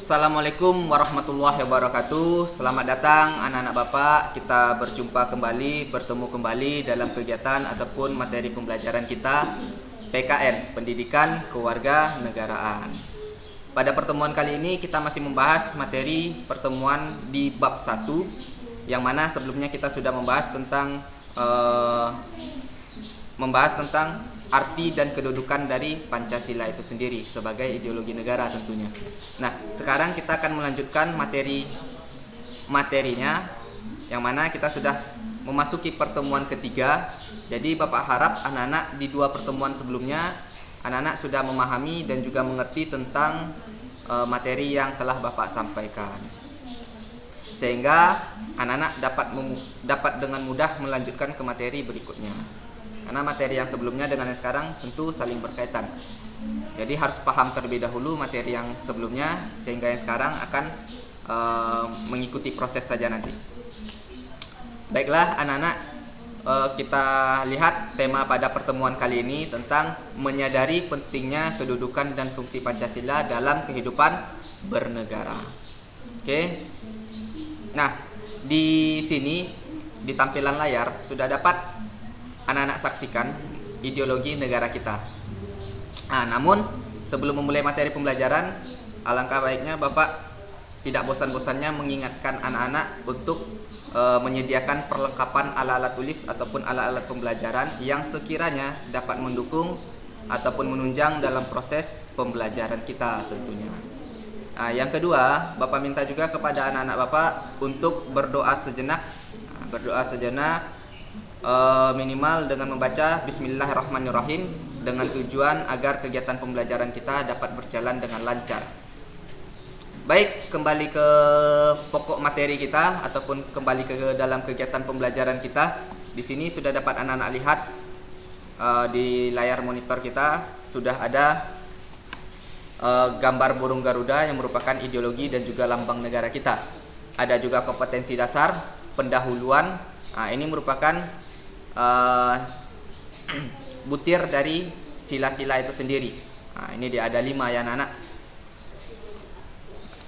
Assalamualaikum warahmatullahi wabarakatuh. Selamat datang anak-anak Bapak. Kita berjumpa kembali, bertemu kembali dalam kegiatan ataupun materi pembelajaran kita PKN, Pendidikan Keluarga Negaraan. Pada pertemuan kali ini kita masih membahas materi pertemuan di bab 1, yang mana sebelumnya kita sudah membahas tentang arti dan kedudukan dari Pancasila itu sendiri sebagai ideologi negara tentunya. Nah, sekarang kita akan melanjutkan materinya, yang mana kita sudah memasuki pertemuan ketiga. Jadi Bapak harap anak-anak di 2 pertemuan sebelumnya anak-anak sudah memahami dan juga mengerti tentang materi yang telah Bapak sampaikan, sehingga anak-anak dapat dengan mudah melanjutkan ke materi berikutnya. Karena materi yang sebelumnya dengan yang sekarang tentu saling berkaitan. Jadi harus paham terlebih dahulu materi yang sebelumnya, sehingga yang sekarang akan mengikuti proses saja nanti. Baiklah anak-anak, kita lihat tema pada pertemuan kali ini tentang menyadari pentingnya kedudukan dan fungsi Pancasila dalam kehidupan bernegara. Oke. Nah, di sini di tampilan layar sudah dapat anak-anak saksikan ideologi negara kita. Namun sebelum memulai materi pembelajaran, alangkah baiknya Bapak tidak bosan-bosannya mengingatkan anak-anak untuk menyediakan perlengkapan alat-alat tulis ataupun alat-alat pembelajaran yang sekiranya dapat mendukung ataupun menunjang dalam proses pembelajaran kita tentunya. Yang kedua, Bapak minta juga kepada anak-anak Bapak untuk berdoa sejenak, minimal dengan membaca Bismillahirrahmanirrahim, dengan tujuan agar kegiatan pembelajaran kita dapat berjalan dengan lancar. Baik, kembali ke pokok materi kita ataupun kembali ke dalam kegiatan pembelajaran kita. Di sini sudah dapat anak-anak lihat di layar monitor kita sudah ada gambar burung Garuda yang merupakan ideologi dan juga lambang negara kita. Ada juga kompetensi dasar, pendahuluan. Ini merupakan butir dari sila-sila itu sendiri. Ini dia ada 5 ya anak-anak.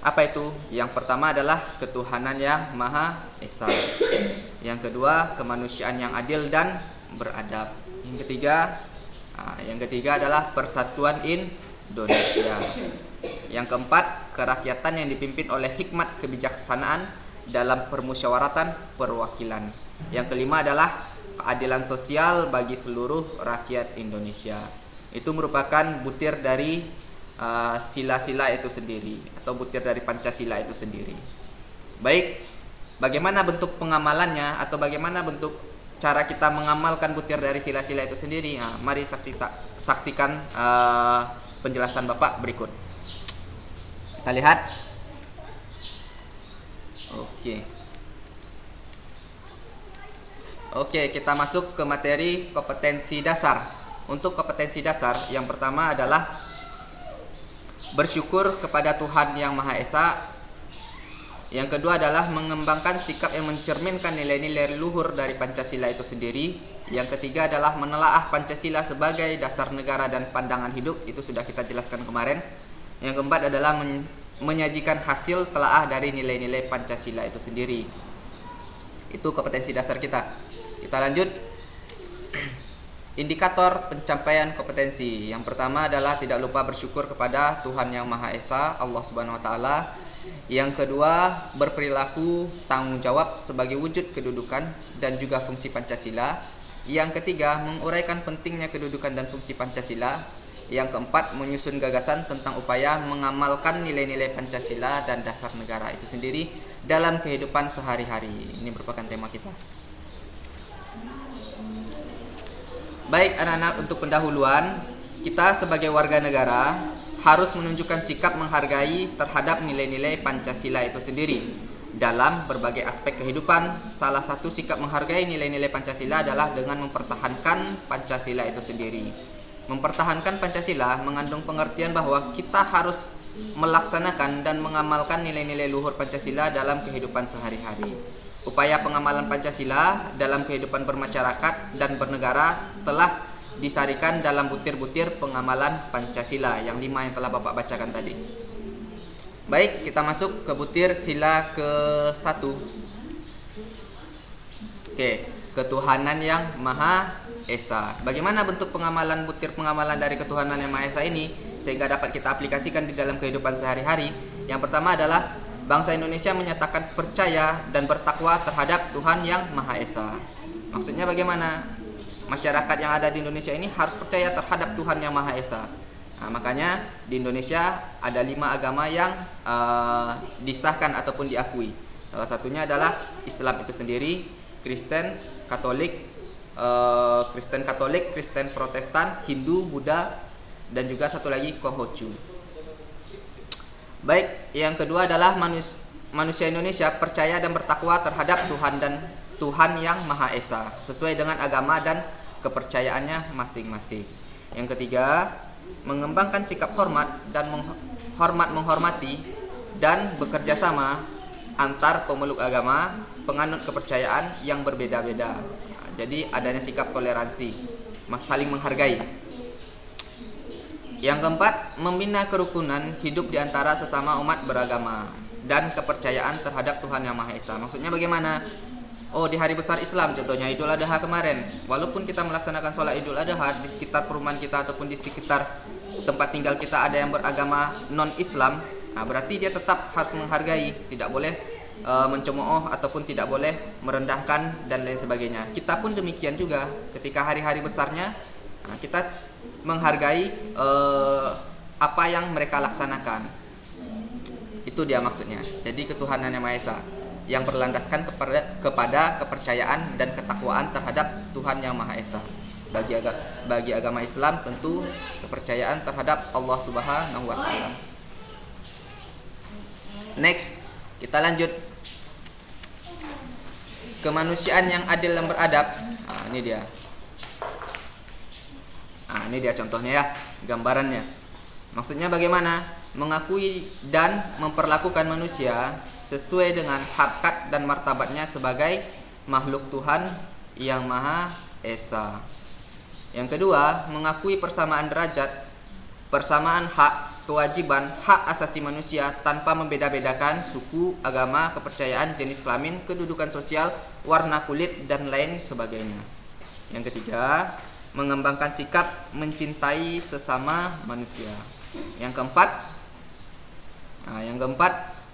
Apa itu? Yang pertama adalah ketuhanan yang Maha Esa. Yang kedua, kemanusiaan yang adil dan beradab. Yang ketiga adalah persatuan Indonesia. Yang keempat, kerakyatan yang dipimpin oleh hikmat kebijaksanaan dalam permusyawaratan perwakilan. Yang kelima adalah keadilan sosial bagi seluruh rakyat Indonesia. Itu merupakan butir dari sila-sila itu sendiri, atau butir dari Pancasila itu sendiri. Baik, bagaimana bentuk pengamalannya atau bagaimana bentuk cara kita mengamalkan butir dari sila-sila itu sendiri? Mari saksikan penjelasan Bapak berikut. Kita lihat. Oke, kita masuk ke materi kompetensi dasar. Untuk kompetensi dasar, yang pertama adalah bersyukur kepada Tuhan Yang Maha Esa. Yang kedua adalah mengembangkan sikap yang mencerminkan nilai-nilai luhur dari Pancasila itu sendiri. Yang ketiga adalah menelaah Pancasila sebagai dasar negara dan pandangan hidup. Itu sudah kita jelaskan kemarin. Yang keempat adalah menyajikan hasil telaah dari nilai-nilai Pancasila itu sendiri. Itu kompetensi dasar kita. Kita lanjut. Indikator pencapaian kompetensi. Yang pertama adalah tidak lupa bersyukur kepada Tuhan Yang Maha Esa, Allah Subhanahu wa taala. Yang kedua, berperilaku tanggung jawab sebagai wujud kedudukan dan juga fungsi Pancasila. Yang ketiga, menguraikan pentingnya kedudukan dan fungsi Pancasila. Yang keempat, menyusun gagasan tentang upaya mengamalkan nilai-nilai Pancasila dan dasar negara itu sendiri dalam kehidupan sehari-hari. Ini merupakan tema kita. Baik anak-anak, untuk pendahuluan, kita sebagai warga negara harus menunjukkan sikap menghargai terhadap nilai-nilai Pancasila itu sendiri dalam berbagai aspek kehidupan. Salah satu sikap menghargai nilai-nilai Pancasila adalah dengan mempertahankan Pancasila itu sendiri. Mempertahankan Pancasila mengandung pengertian bahwa kita harus melaksanakan dan mengamalkan nilai-nilai luhur Pancasila dalam kehidupan sehari-hari. Upaya pengamalan Pancasila dalam kehidupan bermasyarakat dan bernegara telah disarikan dalam butir-butir pengamalan Pancasila yang 5 yang telah Bapak bacakan tadi. Baik, kita masuk ke butir sila ke-1. Oke, ketuhanan yang Maha Esa. Bagaimana bentuk pengamalan butir pengamalan dari ketuhanan yang Maha Esa ini sehingga dapat kita aplikasikan di dalam kehidupan sehari-hari? Yang pertama adalah bangsa Indonesia menyatakan percaya dan bertakwa terhadap Tuhan yang Maha Esa. Maksudnya bagaimana? Masyarakat yang ada di Indonesia ini harus percaya terhadap Tuhan yang Maha Esa. Nah, makanya di Indonesia ada 5 agama yang disahkan ataupun diakui. Salah satunya adalah Islam itu sendiri, Kristen Katolik, Kristen Protestan, Hindu, Buddha, dan juga satu lagi Konghucu. Baik, yang kedua adalah manusia Indonesia percaya dan bertakwa terhadap Tuhan yang Maha Esa sesuai dengan agama dan kepercayaannya masing-masing. Yang ketiga, mengembangkan sikap hormat dan menghormati dan bekerja sama antar pemeluk agama, penganut kepercayaan yang berbeda-beda. Jadi adanya sikap toleransi, saling menghargai. Yang keempat, membina kerukunan hidup di antara sesama umat beragama dan kepercayaan terhadap Tuhan yang Maha Esa. Maksudnya bagaimana? Oh, di hari besar Islam, contohnya Idul Adha kemarin, walaupun kita melaksanakan sholat Idul Adha di sekitar perumahan kita ataupun di sekitar tempat tinggal kita ada yang beragama non-Islam, nah berarti dia tetap harus menghargai, tidak boleh mencemooh ataupun tidak boleh merendahkan dan lain sebagainya. Kita pun demikian juga, ketika hari-hari besarnya, nah, kita menghargai apa yang mereka laksanakan. Itu dia maksudnya. Jadi ketuhanan yang Maha Esa yang berlandaskan kepada kepercayaan dan ketakwaan terhadap Tuhan yang Maha Esa. Bagi agama Islam tentu kepercayaan terhadap Allah Subhanahu wa taala. Next, kita lanjut. Kemanusiaan yang adil dan beradab. Nah, ini dia. Nah, ini dia contohnya ya, gambarannya. Maksudnya bagaimana? Mengakui dan memperlakukan manusia sesuai dengan harkat dan martabatnya sebagai makhluk Tuhan yang Maha Esa. Yang kedua, mengakui persamaan derajat, persamaan hak, kewajiban, hak asasi manusia tanpa membeda-bedakan suku, agama, kepercayaan, jenis kelamin, kedudukan sosial, warna kulit, dan lain sebagainya. Yang ketiga, mengembangkan sikap mencintai sesama manusia. Yang keempat,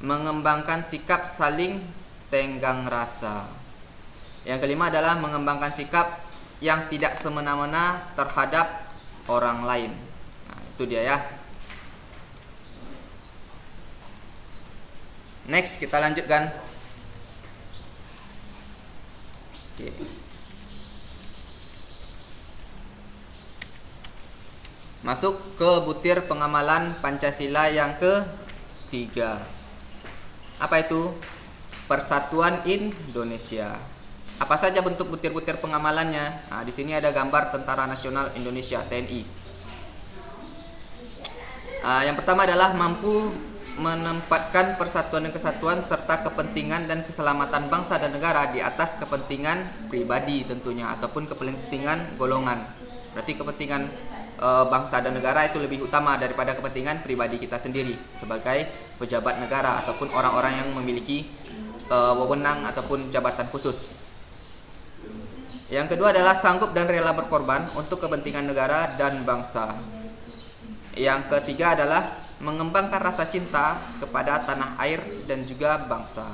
mengembangkan sikap saling tenggang rasa. Yang kelima adalah mengembangkan sikap yang tidak semena-mena terhadap orang lain. Nah, itu dia ya. Next, kita lanjutkan. Oke. Masuk ke butir pengamalan Pancasila yang ketiga. Apa itu? Persatuan Indonesia. Apa saja bentuk butir-butir pengamalannya? Nah, di sini ada gambar Tentara Nasional Indonesia (TNI). Yang pertama adalah mampu menempatkan persatuan dan kesatuan serta kepentingan dan keselamatan bangsa dan negara di atas kepentingan pribadi tentunya ataupun kepentingan golongan. Berarti kepentingan bangsa dan negara itu lebih utama daripada kepentingan pribadi kita sendiri sebagai pejabat negara ataupun orang-orang yang memiliki wewenang ataupun jabatan khusus. Yang kedua adalah sanggup dan rela berkorban untuk kepentingan negara dan bangsa. Yang ketiga adalah mengembangkan rasa cinta kepada tanah air dan juga bangsa.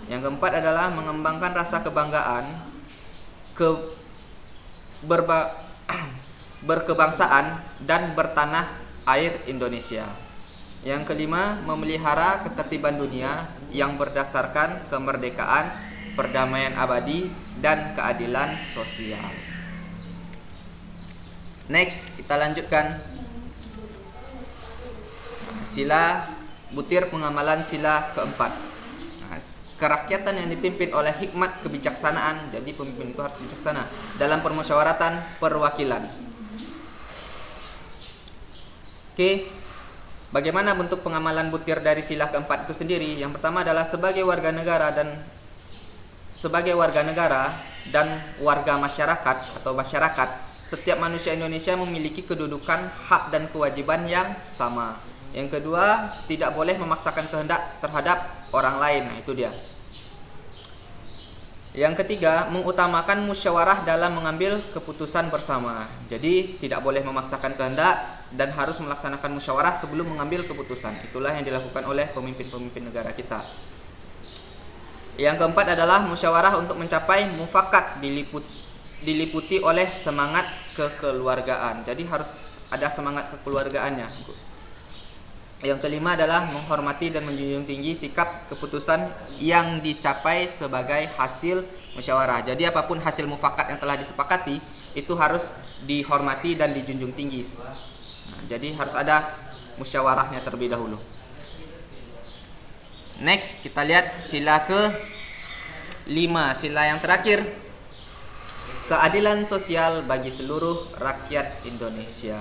Yang keempat adalah mengembangkan rasa kebanggaan berkebangsaan dan bertanah air Indonesia. Yang kelima, memelihara ketertiban dunia yang berdasarkan kemerdekaan, perdamaian abadi, dan keadilan sosial. Next, kita lanjutkan. Butir pengamalan sila keempat. Kerakyatan yang dipimpin oleh hikmat kebijaksanaan. Jadi pemimpin itu harus bijaksana dalam permusyawaratan perwakilan. Oke, bagaimana bentuk pengamalan butir dari sila keempat itu sendiri? Yang pertama adalah sebagai warga negara dan warga masyarakat atau masyarakat, setiap manusia Indonesia memiliki kedudukan, hak dan kewajiban yang sama. Yang kedua, tidak boleh memaksakan kehendak terhadap orang lain. Nah, itu dia. Yang ketiga, mengutamakan musyawarah dalam mengambil keputusan bersama. Jadi tidak boleh memaksakan kehendak dan harus melaksanakan musyawarah sebelum mengambil keputusan. Itulah yang dilakukan oleh pemimpin-pemimpin negara kita. Yang keempat adalah musyawarah untuk mencapai mufakat diliputi oleh semangat kekeluargaan. Jadi harus ada semangat kekeluargaannya. Yang kelima adalah menghormati dan menjunjung tinggi sikap keputusan yang dicapai sebagai hasil musyawarah. Jadi apapun hasil mufakat yang telah disepakati itu harus dihormati dan dijunjung tinggi. Nah, jadi harus ada musyawarahnya terlebih dahulu. Next, kita lihat sila ke-5, sila yang terakhir. Keadilan sosial bagi seluruh rakyat Indonesia.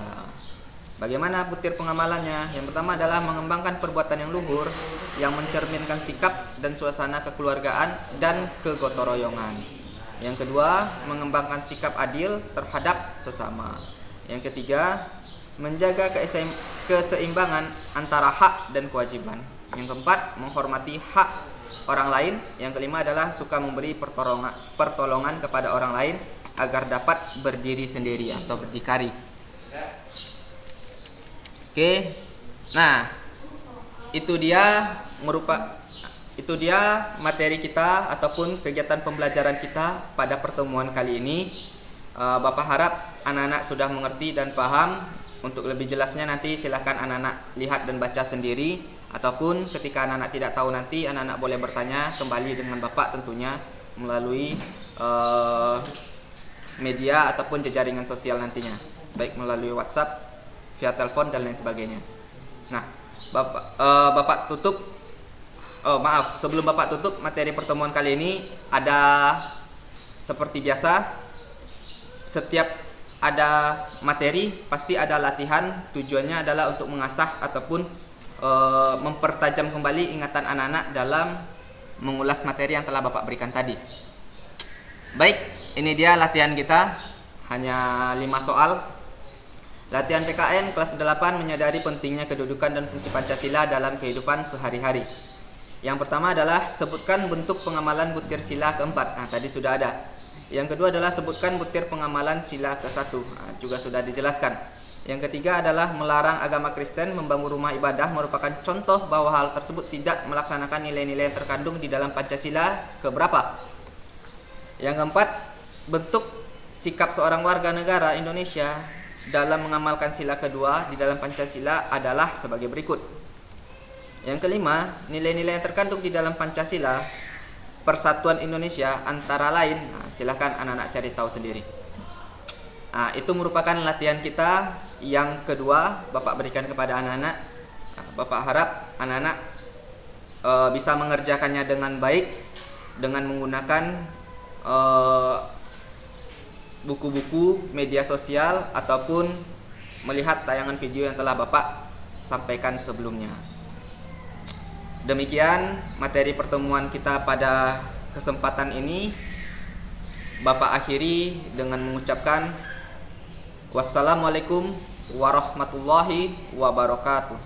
Bagaimana butir pengamalannya? Yang pertama adalah mengembangkan perbuatan yang luhur yang mencerminkan sikap dan suasana kekeluargaan dan kegotoroyongan. Yang kedua, mengembangkan sikap adil terhadap sesama. Yang ketiga, menjaga keseimbangan antara hak dan kewajiban. Yang keempat, menghormati hak orang lain. Yang kelima adalah suka memberi pertolongan kepada orang lain agar dapat berdiri sendiri atau berdikari. Oke, nah itu dia materi kita ataupun kegiatan pembelajaran kita pada pertemuan kali ini. Bapak harap anak-anak sudah mengerti dan paham. Untuk lebih jelasnya nanti silahkan anak-anak lihat dan baca sendiri, ataupun ketika anak-anak tidak tahu nanti anak-anak boleh bertanya kembali dengan Bapak tentunya melalui media ataupun jejaringan sosial nantinya, baik melalui WhatsApp, via telepon dan lain sebagainya. Nah, Bapak tutup. Sebelum Bapak tutup materi pertemuan kali ini, ada seperti biasa, setiap ada materi pasti ada latihan. Tujuannya adalah untuk mengasah ataupun mempertajam kembali ingatan anak-anak dalam mengulas materi yang telah Bapak berikan tadi. Baik, ini dia latihan kita, hanya 5 soal. Latihan PKN kelas 8, menyadari pentingnya kedudukan dan fungsi Pancasila dalam kehidupan sehari-hari. Yang pertama adalah sebutkan bentuk pengamalan butir sila keempat. Nah, tadi sudah ada. Yang kedua adalah sebutkan butir pengamalan sila ke-1. Nah, juga sudah dijelaskan. Yang ketiga adalah melarang agama Kristen membangun rumah ibadah merupakan contoh bahwa hal tersebut tidak melaksanakan nilai-nilai yang terkandung di dalam Pancasila keberapa. Yang keempat, bentuk sikap seorang warga negara Indonesia dalam mengamalkan sila kedua di dalam Pancasila adalah sebagai berikut. Yang kelima, nilai-nilai yang terkandung di dalam Pancasila Persatuan Indonesia antara lain. Nah, silahkan anak-anak cari tahu sendiri. Nah, itu merupakan latihan kita yang kedua Bapak berikan kepada anak-anak. Nah, Bapak harap anak-anak bisa mengerjakannya dengan baik dengan menggunakan buku-buku, media sosial, ataupun melihat tayangan video yang telah Bapak sampaikan sebelumnya. Demikian materi pertemuan kita pada kesempatan ini. Bapak akhiri dengan mengucapkan wassalamualaikum warahmatullahi wabarakatuh.